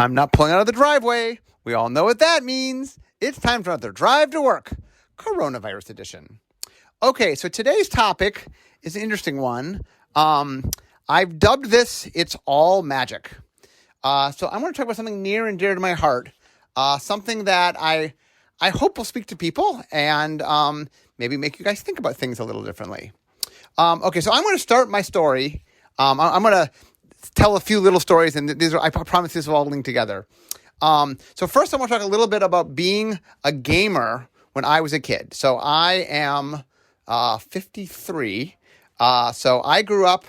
I'm not pulling out of the driveway. We all know what that means. It's time for another Drive to Work, Coronavirus Edition. Okay, so today's topic is an interesting one. I've dubbed this, It's All Magic. So I'm going to talk about something near and dear to my heart, something that I hope will speak to people and maybe make you guys think about things a little differently. Okay, so I'm going to start my story. I'm going to tell a few little stories, and I promise these will all link together. So first I want to talk a little bit about being a gamer when I was a kid. So I am 53. So I grew up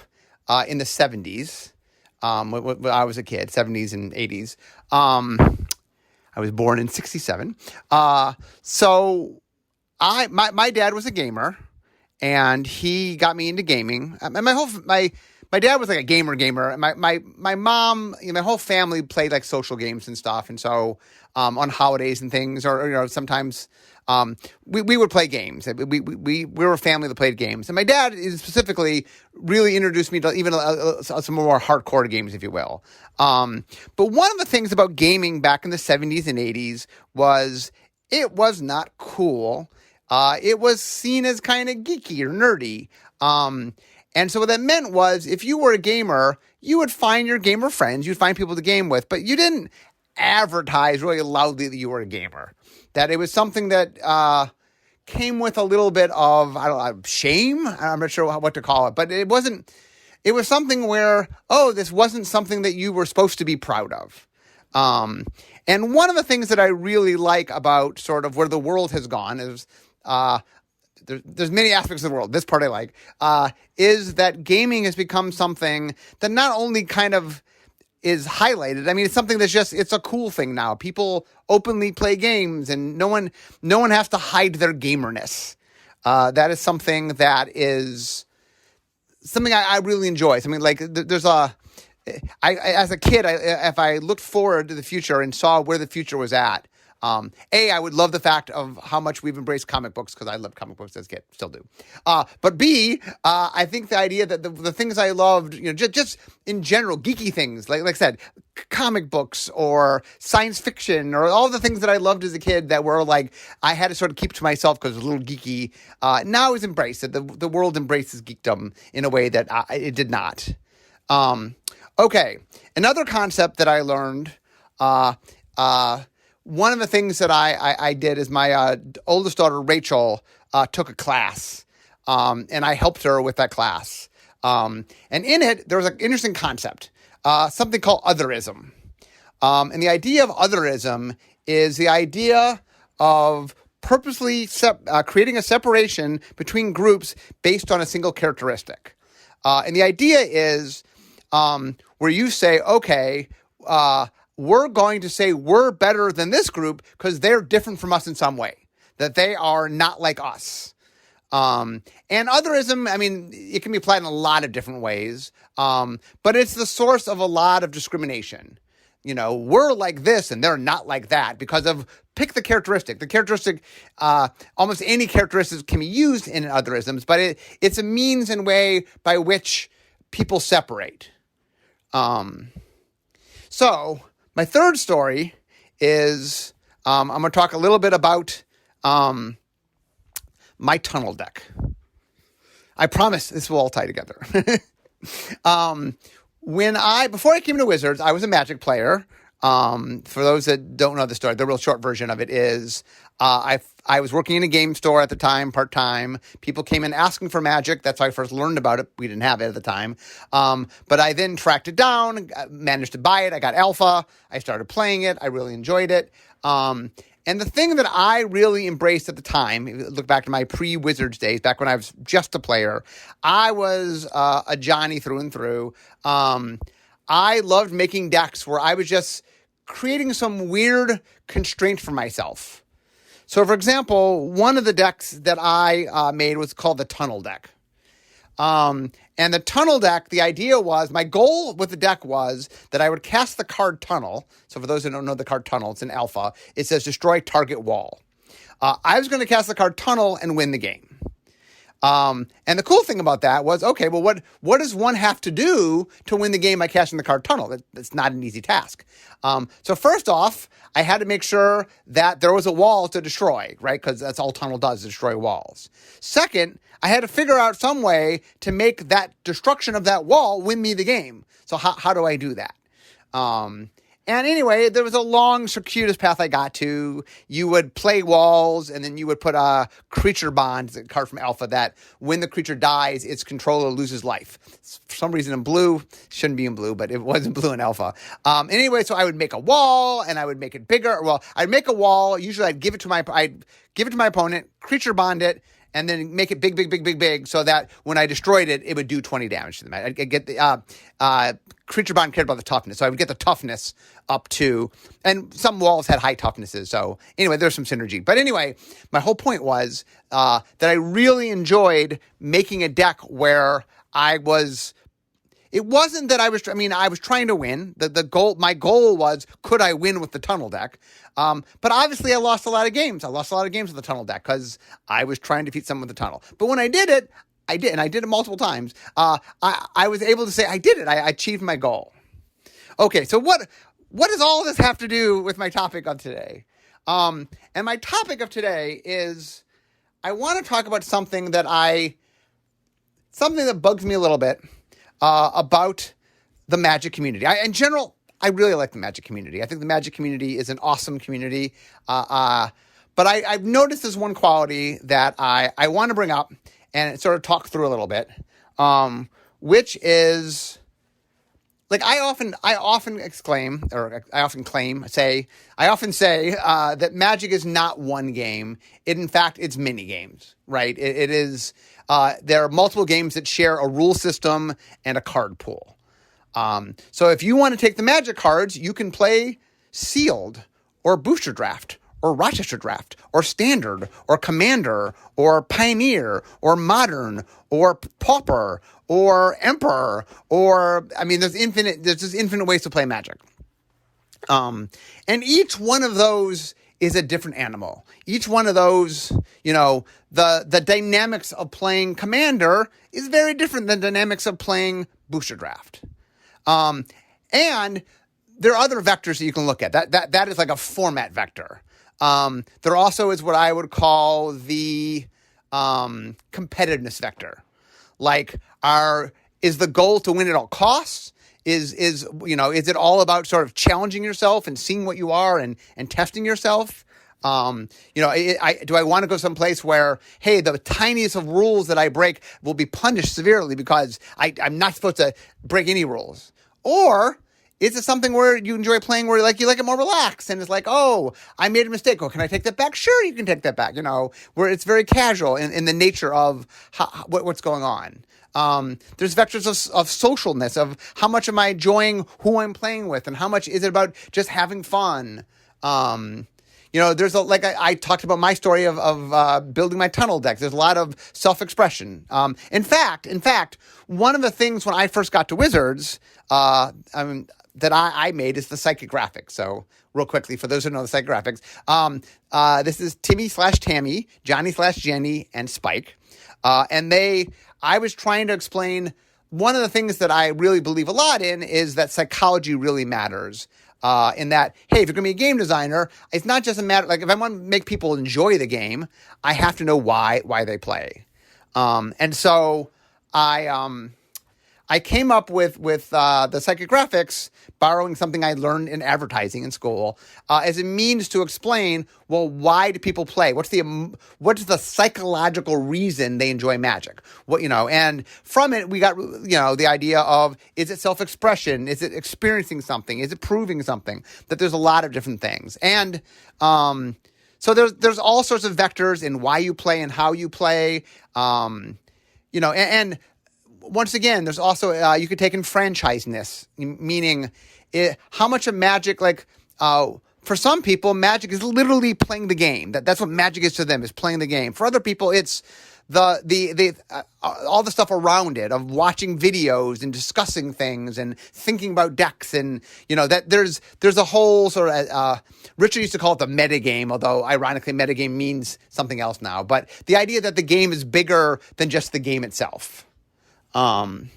in the 70s when I was a kid, 70s and 80s. I was born in 67. So my dad was a gamer, and he got me into gaming. And my dad was like a gamer. My mom, my whole family played like social games and stuff. And so on holidays and things, or sometimes we would play games. We were a family that played games. And my dad specifically really introduced me to even some more hardcore games, if you will. But one of the things about gaming back in the 70s and 80s was it was not cool. It was seen as kind of geeky or nerdy. And so what that meant was if you were a gamer, you would find your gamer friends, you'd find people to game with, but you didn't advertise really loudly that you were a gamer. That it was something that came with a little bit of, shame? I'm not sure what to call it, but it was something where, this wasn't something that you were supposed to be proud of. And one of the things that I really like about sort of where the world has gone is, there's many aspects of the world. This part I like, is that gaming has become something that not only kind of is highlighted. I mean, it's something that's it's a cool thing now. People openly play games, and no one has to hide their gamerness. That is something that is something I really enjoy. Something like there's as a kid, if I looked forward to the future and saw where the future was at, I would love the fact of how much we've embraced comic books, because I loved comic books as a kid, still do. But B, I think the idea that the things I loved, just in general, geeky things, like I said, comic books or science fiction or all the things that I loved as a kid that were like, I had to sort of keep to myself because it was a little geeky, now is embraced. The world embraces geekdom in a way that it did not. Okay, another concept that I learned, one of the things that I did is my oldest daughter, Rachel, took a class, and I helped her with that class. And in it, there was an interesting concept, something called otherism. And the idea of otherism is the idea of purposely creating a separation between groups based on a single characteristic. And the idea is where you say, okay, we're going to say we're better than this group because they're different from us in some way, that they are not like us. And otherism, I mean, it can be applied in a lot of different ways, but it's the source of a lot of discrimination. We're like this and they're not like that because of, pick the characteristic. The characteristic, almost any characteristics can be used in otherisms, but it's a means and way by which people separate. So my third story is, I'm going to talk a little bit about my tunnel deck. I promise this will all tie together. Before I came to Wizards, I was a Magic player. For those that don't know the story, the real short version of it is, I was working in a game store at the time, part-time. People came in asking for Magic. That's how I first learned about it. We didn't have it at the time. But I then tracked it down, managed to buy it. I got Alpha. I started playing it. I really enjoyed it. And the thing that I really embraced at the time, if you look back to my pre-Wizards days, back when I was just a player, I was a Johnny through and through. I loved making decks where I was just creating some weird constraint for myself. So, for example, one of the decks that I made was called the Tunnel deck. And the Tunnel deck, the idea was, my goal with the deck was that I would cast the card Tunnel. So for those who don't know the card Tunnel, it's in Alpha. It says destroy target wall. I was going to cast the card Tunnel and win the game. And the cool thing about that was, okay, well, what does one have to do to win the game by cashing the card tunnel? That's not an easy task. So first off, I had to make sure that there was a wall to destroy, right? Because that's all tunnel does, is destroy walls. Second, I had to figure out some way to make that destruction of that wall win me the game. So how do I do that? And anyway, there was a long, circuitous path I got to. You would play walls, and then you would put a creature bond, a card from Alpha, that when the creature dies, its controller loses life. For some reason in blue, shouldn't be in blue, but it was in blue in Alpha. Anyway, so I would make a wall, and I would make it bigger. Well, I'd make a wall. Usually I'd give it to my opponent, creature bond it, and then make it big, so that when I destroyed it, it would do 20 damage to them. I'd get the creature bond cared about the toughness, so I would get the toughness up to, and some walls had high toughnesses, so anyway, there's some synergy. But anyway, my whole point was that I really enjoyed making a deck where it wasn't that I was trying to win. My goal was, could I win with the tunnel deck? But obviously I lost a lot of games. I lost a lot of games with the tunnel deck because I was trying to defeat someone with the tunnel. But when I did it, and I did it multiple times, I was able to say I did it. I achieved my goal. Okay, so what does all of this have to do with my topic of today? And my topic of today is, I want to talk about something that bugs me a little bit about the Magic community. In general, I really like the Magic community. I think the Magic community is an awesome community. But I've noticed there's one quality that I want to bring up and sort of talk through a little bit, which is, like, I often say that Magic is not one game. In fact, it's many games, right? It is. There are multiple games that share a rule system and a card pool. So if you want to take the Magic cards, you can play Sealed or Booster Draft or Rochester Draft or Standard or Commander or Pioneer or Modern or Pauper or Emperor there's just infinite ways to play Magic. And each one of those is a different animal. Each one of those, the dynamics of playing Commander is very different than dynamics of playing Booster Draft. And there are other vectors that you can look at. That is like a format vector. There also is what I would call the competitiveness vector. Like, is the goal to win at all costs? Is it all about sort of challenging yourself and seeing what you are and testing yourself? Do I want to go someplace where, hey, the tiniest of rules that I break will be punished severely because I'm not supposed to break any rules? Or is it something where you enjoy playing where you like it more relaxed and it's like, oh, I made a mistake. Oh, can I take that back? Sure, you can take that back. Where it's very casual in the nature of what's going on. There's vectors of socialness, of how much am I enjoying who I'm playing with, and how much is it about just having fun. There's I talked about my story of building my tunnel deck. There's a lot of self-expression. In fact, one of the things when I first got to Wizards, that I made is the psychographic. So real quickly, for those who know the psychographics, this is Timmy/Tammy, Johnny/Jenny, and Spike. I was trying to explain one of the things that I really believe a lot in is that psychology really matters. In that, hey, if you're going to be a game designer, it's not just a matter, like, if I want to make people enjoy the game, I have to know why they play. And so I came up with the psychographics, borrowing something I learned in advertising in school, as a means to explain, well, why do people play? What's the psychological reason they enjoy Magic? And from it we got the idea of, is it self-expression? Is it experiencing something? Is it proving something? That there's a lot of different things, and so there's all sorts of vectors in why you play and how you play, and once again, there's also, you could take enfranchisedness, meaning how much of Magic, for some people, Magic is literally playing the game. That's what Magic is to them, is playing the game. For other people, it's all the stuff around it of watching videos and discussing things and thinking about decks, and that there's a whole sort of Richard used to call it the metagame, although ironically metagame means something else now. But the idea that the game is bigger than just the game itself. And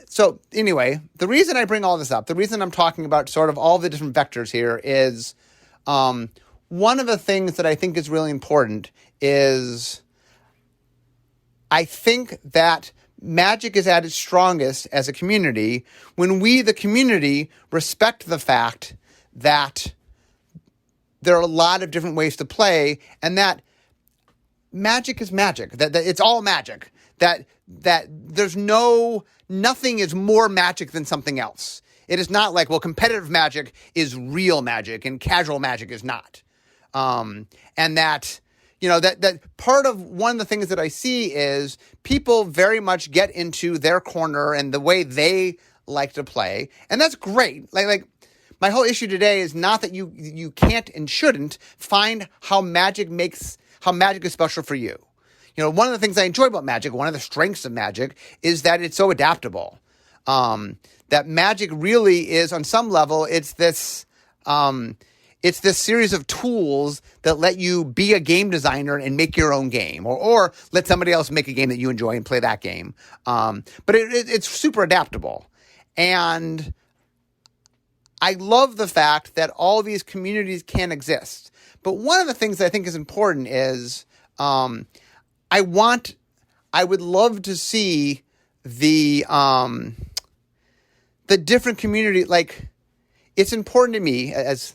so anyway, the reason I bring all this up, the reason I'm talking about sort of all the different vectors here is one of the things that I think is really important is I think that Magic is at its strongest as a community when we, the community, respect the fact that there are a lot of different ways to play, and that Magic is magic, that it's all magic, that there's nothing is more magic than something else. It is not like, well, competitive magic is real magic and casual magic is not. And that, that part of one of the things that I see is people very much get into their corner and the way they like to play. And that's great. Like my whole issue today is not that you can't and shouldn't find how magic is special for you. One of the things I enjoy about Magic, one of the strengths of Magic, is that it's so adaptable. That Magic really is, on some level, it's this series of tools that let you be a game designer and make your own game, or let somebody else make a game that you enjoy and play that game. But it's super adaptable. And I love the fact that all these communities can exist. But one of the things that I think is important is I would love to see the different community. Like, it's important to me as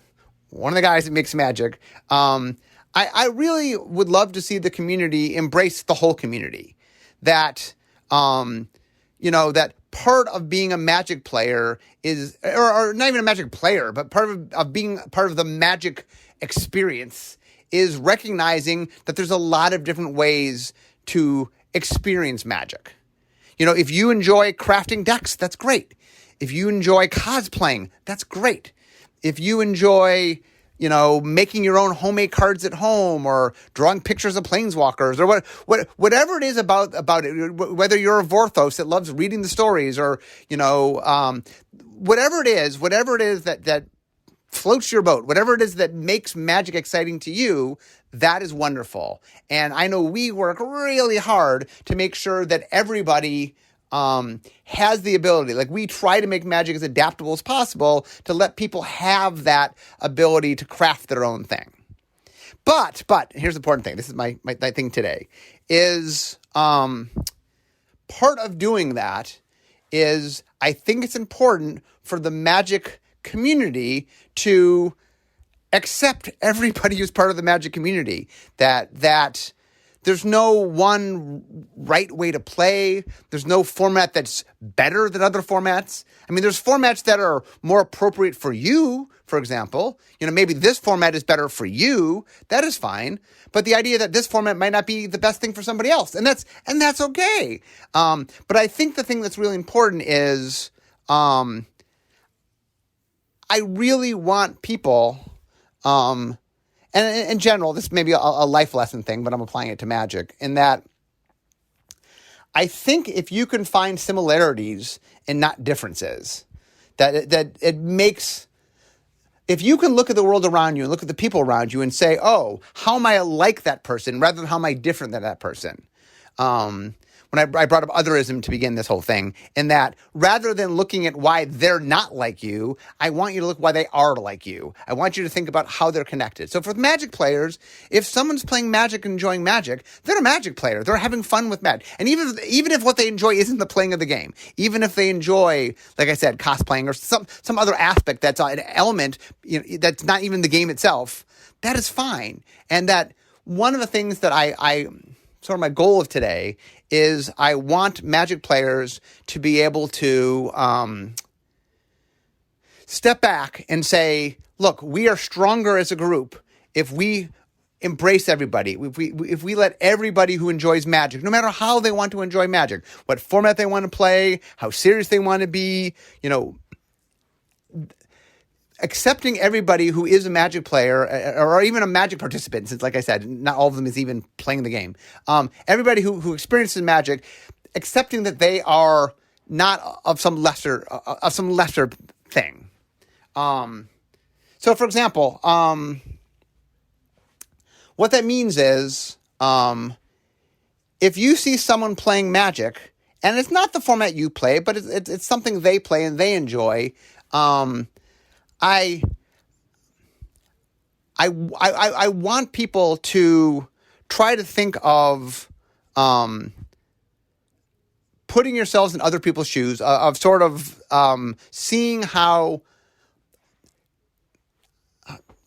one of the guys that makes Magic. I really would love to see the community embrace the whole community. That, that part of being a Magic player is, or not even a Magic player, but part of being part of the Magic experience is recognizing that there's a lot of different ways to experience Magic. If you enjoy crafting decks, that's great. If you enjoy cosplaying, that's great. If you enjoy, making your own homemade cards at home or drawing pictures of planeswalkers or whatever it is about it, whether you're a Vorthos that loves reading the stories or, whatever it is that floats your boat, whatever it is that makes Magic exciting to you, that is wonderful. And I know we work really hard to make sure that everybody has the ability. Like, we try to make Magic as adaptable as possible to let people have that ability to craft their own thing. But here's the important thing. This is my thing today is part of doing that is I think it's important for the Magic community to accept everybody who's part of the Magic community, that there's no one right way to play. There's no format that's better than other formats. I mean, there's formats that are more appropriate for you, for example. Maybe this format is better for you. That is fine. But the idea that this format might not be the best thing for somebody else, and that's okay. But I think the thing that's really important is I really want people, and in general, this may be a life lesson thing, but I'm applying it to Magic, in that I think if you can find similarities and not differences, that it makes, if you can look at the world around you and look at the people around you and say, oh, how am I like that person rather than how am I different than that person? When I brought up otherism to begin this whole thing, in that rather than looking at why they're not like you, I want you to look why they are like you. I want you to think about how they're connected. So for Magic players, if someone's playing Magic and enjoying Magic, they're a Magic player. They're having fun with Magic. And even if what they enjoy isn't the playing of the game, even if they enjoy, like I said, cosplaying or some other aspect that's an element, that's not even the game itself, that is fine. And that one of the things that I sort of my goal of today is I want Magic players to be able to step back and say, look, we are stronger as a group if we embrace everybody, if we let everybody who enjoys Magic, no matter how they want to enjoy Magic, what format they want to play, how serious they want to be, accepting everybody who is a Magic player or even a Magic participant, since, like I said, not all of them is even playing the game. Everybody who experiences Magic, accepting that they are not of some lesser thing. So, for example, what that means is, if you see someone playing Magic, and it's not the format you play, but it's something they play and they enjoy, I want people to try to think of putting yourselves in other people's shoes, of sort of seeing how.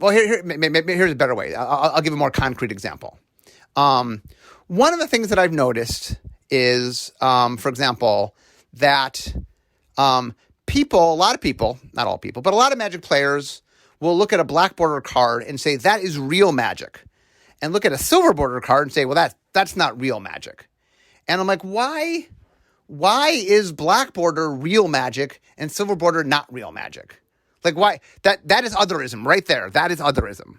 Well, here's a better way. I'll give a more concrete example. One of the things that I've noticed is, for example, that people, a lot of people, not all people, but a lot of Magic players will look at a black border card and say, that is real Magic. And look at a silver border card and say, well, that's not real Magic. And I'm like, why is black border real Magic and silver border not real Magic? Like, why? That is otherism right there. That is otherism.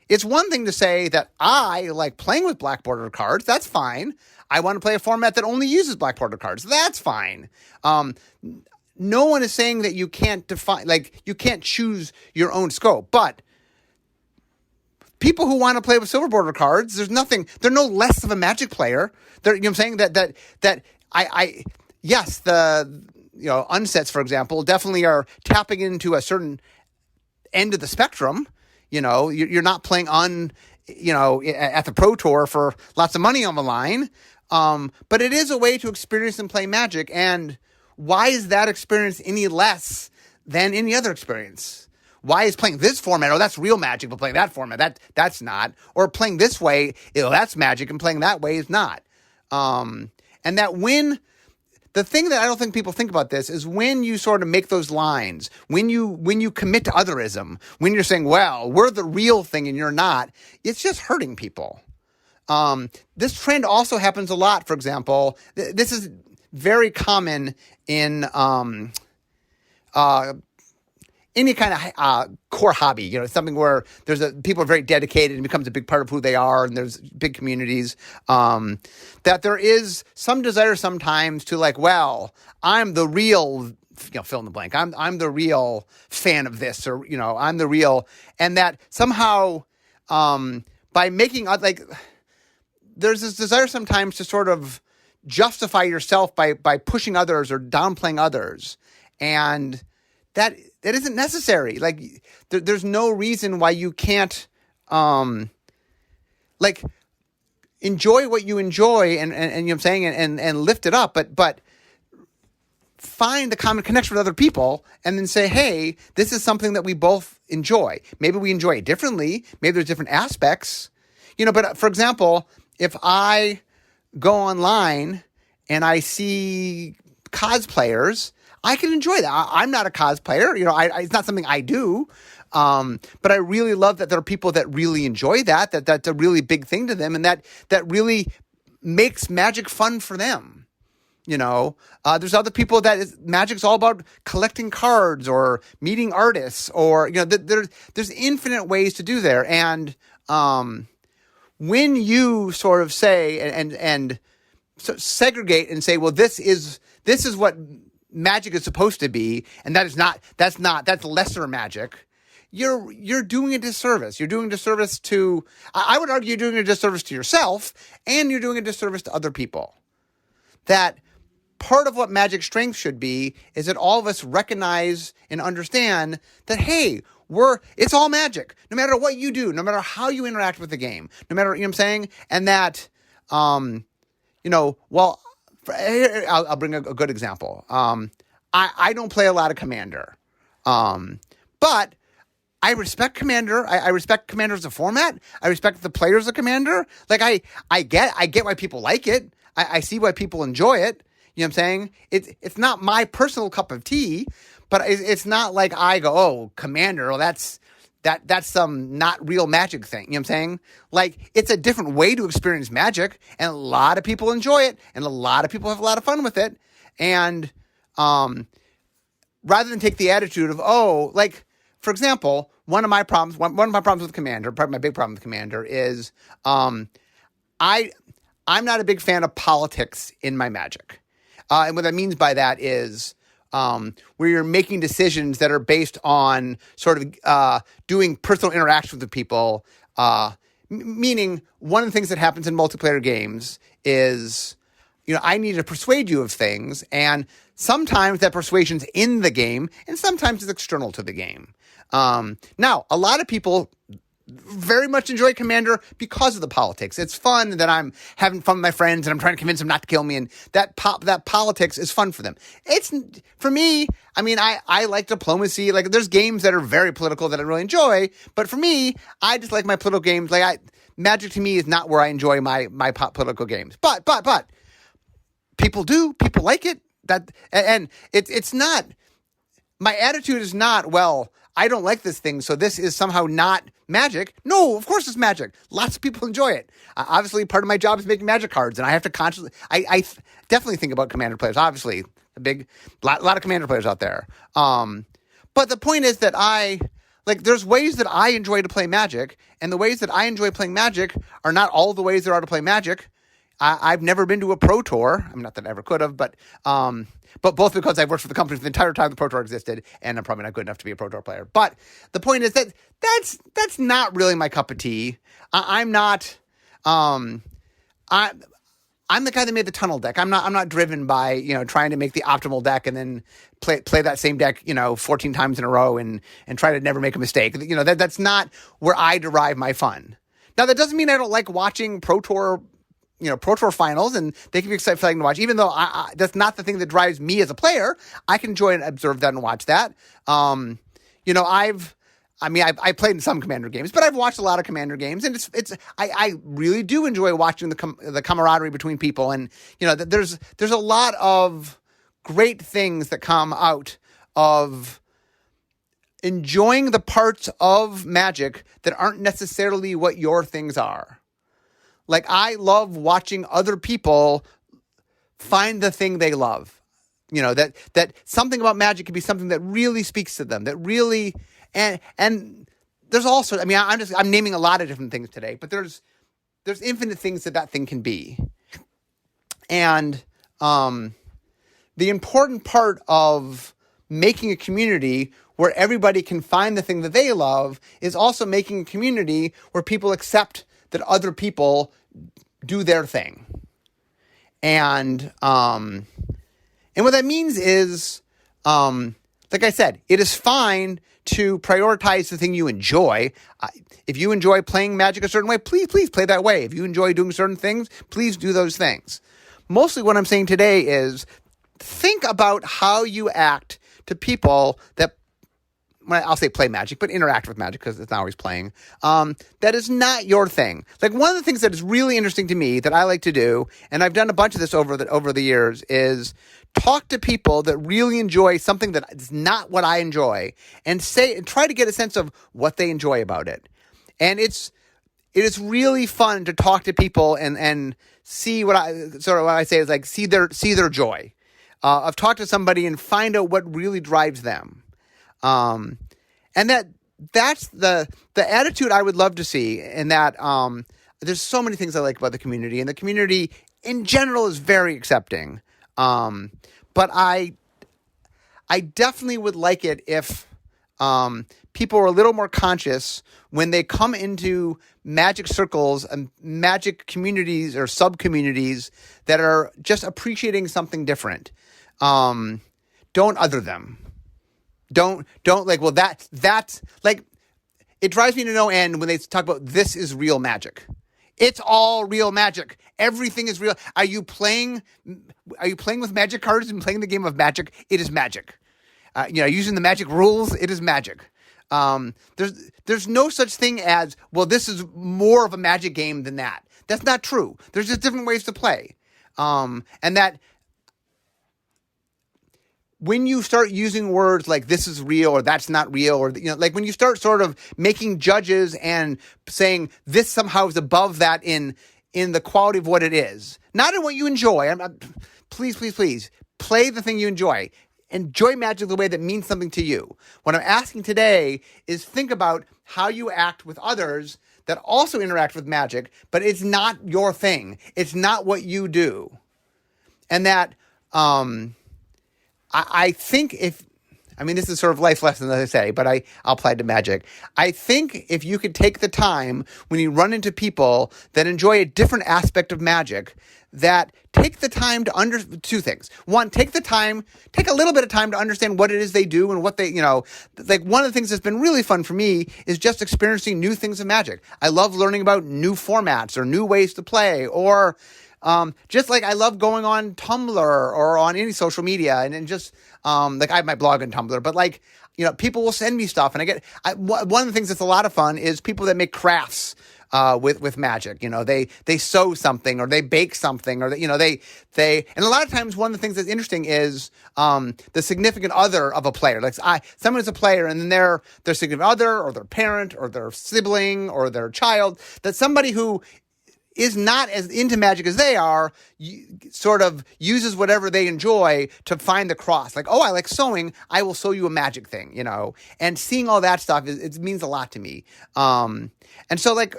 It's one thing to say that I like playing with black border cards. That's fine. I want to play a format that only uses black border cards. That's fine. No one is saying that you can't define, like, you can't choose your own scope. But people who want to play with silver border cards, they're no less of a Magic player. You know what I'm saying? Yes, unsets, for example, definitely are tapping into a certain end of the spectrum. You know, you're not playing at the Pro Tour for lots of money on the line. But it is a way to experience and play Magic. And why is that experience any less than any other experience? Why is playing this format, oh, that's real Magic, but playing that format, that's not. Or playing this way, that's Magic, and playing that way is not. And that the thing that I don't think people think about this is when you sort of make those lines, when you commit to otherism, when you're saying, well, we're the real thing and you're not, it's just hurting people. This trend also happens a lot, for example. This is very common in any kind of core hobby, something where people are very dedicated and becomes a big part of who they are, and there's big communities, that there is some desire sometimes to, like, well, I'm the real, fill in the blank. I'm the real fan of this, or, I'm the real, and that somehow, by making, there's this desire sometimes to sort of justify yourself by pushing others or downplaying others. And that isn't necessary. Like, there's no reason why you can't, enjoy what you enjoy and you know what I'm saying, and lift it up, but find the common connection with other people and then say, hey, this is something that we both enjoy. Maybe we enjoy it differently. Maybe there's different aspects, but for example, if I go online and I see cosplayers, I can enjoy that. I'm not a cosplayer. It's not something I do. But I really love that there are people that really enjoy that that's a really big thing to them, and that really makes Magic fun for them. There's other people that Magic's all about collecting cards or meeting artists, or, there's infinite ways to do there. And, when you sort of say and so segregate and say, well, this is what Magic is supposed to be, and that's lesser Magic, you're doing a disservice. You're doing a disservice to, I would argue, you're doing a disservice to yourself, and you're doing a disservice to other people. That part of what Magic's strength should be is that all of us recognize and understand that, hey, it's all Magic, no matter what you do, no matter how you interact with the game, no matter, what I'm saying, and that, I'll bring a good example. I don't play a lot of Commander, but I respect Commander. I respect Commander as a format. I respect the players of Commander. Like, I get why people like it. I see why people enjoy it. You know what I'm saying? It's not my personal cup of tea, but it's not like I go, oh, Commander, well, that's some not real Magic thing. You know what I'm saying? Like, it's a different way to experience Magic, and a lot of people enjoy it, and a lot of people have a lot of fun with it. And rather than take the attitude of, oh, like, for example, one of my problems with Commander, probably my big problem with Commander is I'm not a big fan of politics in my Magic. And what that means by that is where you're making decisions that are based on sort of doing personal interactions with people. Meaning, one of the things that happens in multiplayer games is, I need to persuade you of things, and sometimes that persuasion's in the game, and sometimes it's external to the game. Now, a lot of people very much enjoy Commander because of the politics. It's fun that I'm having fun with my friends and I'm trying to convince them not to kill me, and that politics is fun for them. It's for me. I mean, I like diplomacy. Like, there's games that are very political that I really enjoy, but for me, I just like my political games. Magic to me is not where I enjoy my political games. But people like it. And it's not. My attitude is not, well, I don't like this thing, so this is somehow not Magic. No, of course it's Magic. Lots of people enjoy it. Obviously, part of my job is making Magic cards, and I have to consciously. I definitely think about Commander players. Obviously, a lot of Commander players out there. But the point is that there's ways that I enjoy to play Magic, and the ways that I enjoy playing Magic are not all the ways there are to play Magic. I've never been to a Pro Tour. I mean, not that I ever could have, but both because I've worked for the company for the entire time the Pro Tour existed, and I'm probably not good enough to be a Pro Tour player. But the point is that that's not really my cup of tea. I'm not. I'm the guy that made the tunnel deck. I'm not driven by trying to make the optimal deck and then play that same deck 14 times in a row and try to never make a mistake. That's not where I derive my fun. Now, that doesn't mean I don't like watching Pro Tour finals, and they can be exciting to watch, even though that's not the thing that drives me as a player. I can enjoy and observe that and watch that. I played in some Commander games, but I've watched a lot of Commander games, and I really do enjoy watching the camaraderie between people, and there's a lot of great things that come out of enjoying the parts of Magic that aren't necessarily what your things are. Like, I love watching other people find the thing they love. That something about Magic can be something that really speaks to them, that really, and there's also, I'm naming a lot of different things today, but there's infinite things that thing can be. And the important part of making a community where everybody can find the thing that they love is also making a community where people accept that other people do their thing. And what that means is, like I said, it is fine to prioritize the thing you enjoy. If you enjoy playing Magic a certain way, please play that way. If you enjoy doing certain things, please do those things. Mostly what I'm saying today is think about how you act to people that, I'll say play Magic, but interact with Magic because it's not always playing. That is not your thing. Like, one of the things that is really interesting to me that I like to do, and I've done a bunch of this over the years, is talk to people that really enjoy something that is not what I enjoy, and try to get a sense of what they enjoy about it. And it is really fun to talk to people and see what I say is like see their joy of talk to somebody and find out what really drives them. And that's the attitude I would love to see, and that there's so many things I like about the community, and the community in general is very accepting. But I definitely would like it if people are a little more conscious when they come into Magic circles and Magic communities or sub-communities that are just appreciating something different. Don't other them. Don't like, well, that's like, it drives me to no end when they talk about this is real Magic. It's all real Magic. Everything is real. Are you playing with Magic cards and playing the game of Magic? It is Magic. Using the Magic rules, it is Magic. There's no such thing as, well, this is more of a Magic game than that. That's not true. There's just different ways to play. And that when you start using words like this is real or that's not real, or like when you start sort of making judges and saying this somehow is above that in the quality of what it is, not in what you enjoy. Please play the thing you enjoy. enjoy magic the way that means something to you. What I'm asking today is think about how you act with others that also interact with magic, but it's not your thing. It's not what you do. And that I think this is sort of life lesson, as I say, but I'll apply it to magic. I think if you could take the time when you run into people that enjoy a different aspect of magic, that take the time to two things. One, take a little bit of time to understand what it is they do and what they, like one of the things that's been really fun for me is just experiencing new things of magic. I love learning about new formats or new ways to play, or just like I love going on Tumblr or on any social media and just, like I have my blog on Tumblr, but people will send me stuff and one of the things that's a lot of fun is people that make crafts, with magic. They sew something or they bake something or they, and a lot of times one of the things that's interesting is, the significant other of a player. Like someone is a player and then their significant other or their parent or their sibling or their child, that somebody who is not as into magic as they are, sort of uses whatever they enjoy to find the cross. Like, oh, I like sewing, I will sew you a magic thing, and seeing all that stuff, it means a lot to me. And so like,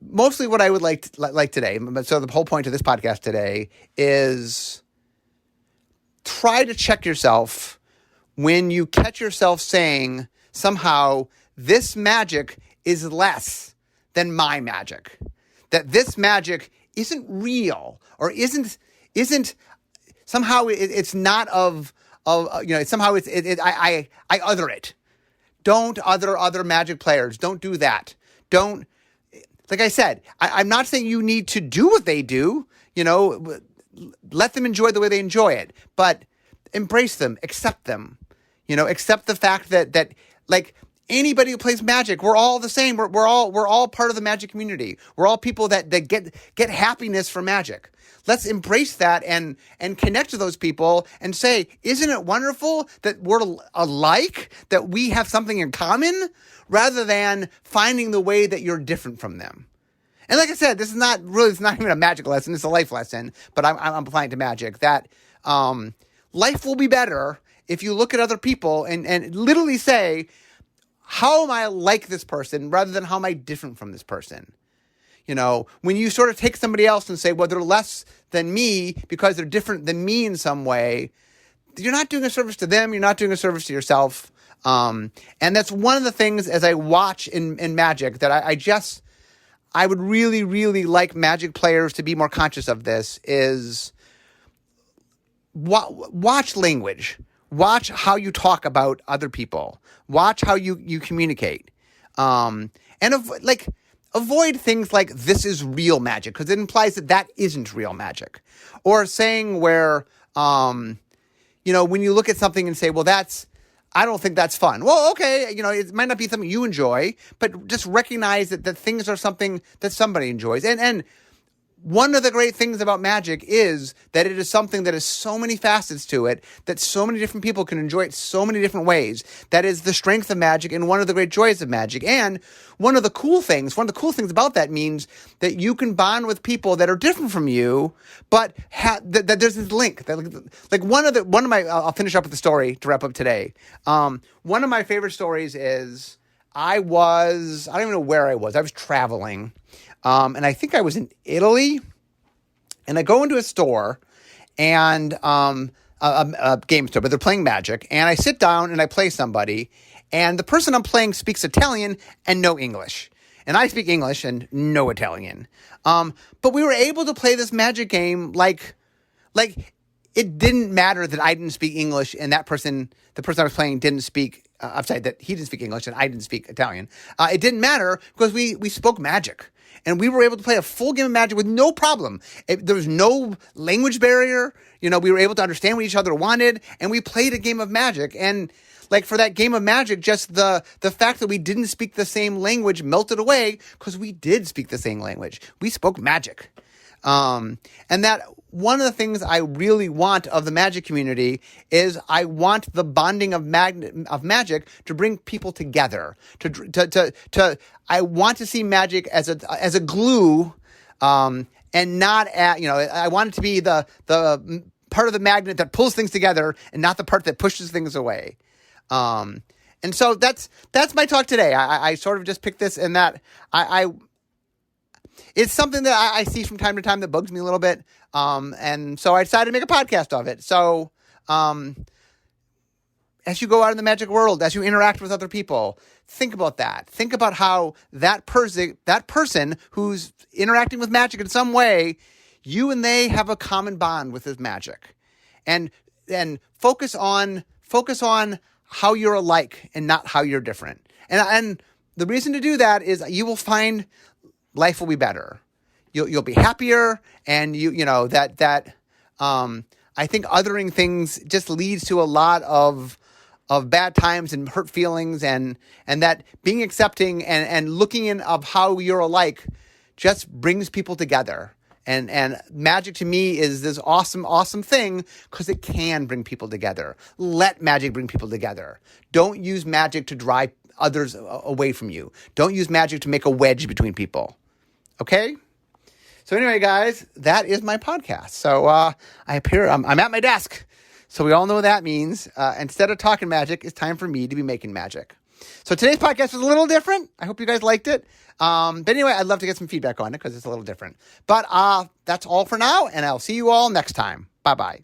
mostly what I would like today, so the whole point of this podcast today is try to check yourself when you catch yourself saying somehow this magic is less than my magic, that this magic isn't real or isn't somehow it's not somehow I other it. Don't other magic players. Don't do that. Don't, like I said, I'm not saying you need to do what they do, let them enjoy the way they enjoy it, but embrace them, accept them, accept the fact that like, anybody who plays magic, we're all the same. We're all part of the magic community. We're all people that get happiness from magic. Let's embrace that and connect to those people and say, isn't it wonderful that we're alike, that we have something in common, rather than finding the way that you're different from them. And like I said, it's not even a magic lesson. It's a life lesson, but I'm applying it to magic, that life will be better if you look at other people and literally say, how am I like this person rather than how am I different from this person? When you sort of take somebody else and say, well, they're less than me because they're different than me in some way, you're not doing a service to them. You're not doing a service to yourself. And that's one of the things as I watch in magic that I would really, really like magic players to be more conscious of this is watch language. Watch how you talk about other people. Watch how you communicate. And avoid things like this is real magic, because it implies that isn't real magic. Or saying where, when you look at something and say, well, I don't think that's fun. Well, okay, it might not be something you enjoy, but just recognize that things are something that somebody enjoys. And one of the great things about magic is that it is something that has so many facets to it, that so many different people can enjoy it so many different ways. That is the strength of magic and one of the great joys of magic. And one of the cool things about that means that you can bond with people that are different from you, but that there's this link. I'll finish up with the story to wrap up today. One of my favorite stories is I don't even know where I was traveling. And I think I was in Italy, and I go into a store and a game store, but they're playing Magic, and I sit down and I play somebody, and the person I'm playing speaks Italian and no English, and I speak English and no Italian. But we were able to play this Magic game like it didn't matter that I didn't speak English and the person I was playing didn't speak. That he didn't speak English and I didn't speak Italian. It didn't matter because we spoke Magic. And we were able to play a full game of Magic with no problem. There was no language barrier. We were able to understand what each other wanted, and we played a game of Magic. And like for that game of Magic, just the fact that we didn't speak the same language melted away because we did speak the same language. We spoke Magic. And that one of the things I really want of the Magic community is I want the bonding of Magic to bring people together. I want to see Magic as a glue, and not I want it to be the part of the magnet that pulls things together and not the part that pushes things away. And so that's my talk today. I sort of just picked this and that it's something that I see from time to time that bugs me a little bit. And so I decided to make a podcast of it. So, as you go out in the magic world, as you interact with other people, think about that. Think about how that person who's interacting with magic in some way, you and they have a common bond with this magic. And focus on how you're alike and not how you're different. And the reason to do that is you will find life will be better. You'll be happier, and I think othering things just leads to a lot of bad times and hurt feelings, and that being accepting and looking in of how you're alike just brings people together. And magic to me is this awesome, awesome thing because it can bring people together. Let magic bring people together. Don't use magic to drive others away from you. Don't use magic to make a wedge between people. Okay? So anyway, guys, that is my podcast. So I'm at my desk. So we all know what that means. Instead of talking magic, it's time for me to be making magic. So today's podcast was a little different. I hope you guys liked it. But anyway, I'd love to get some feedback on it because it's a little different. But that's all for now, and I'll see you all next time. Bye-bye.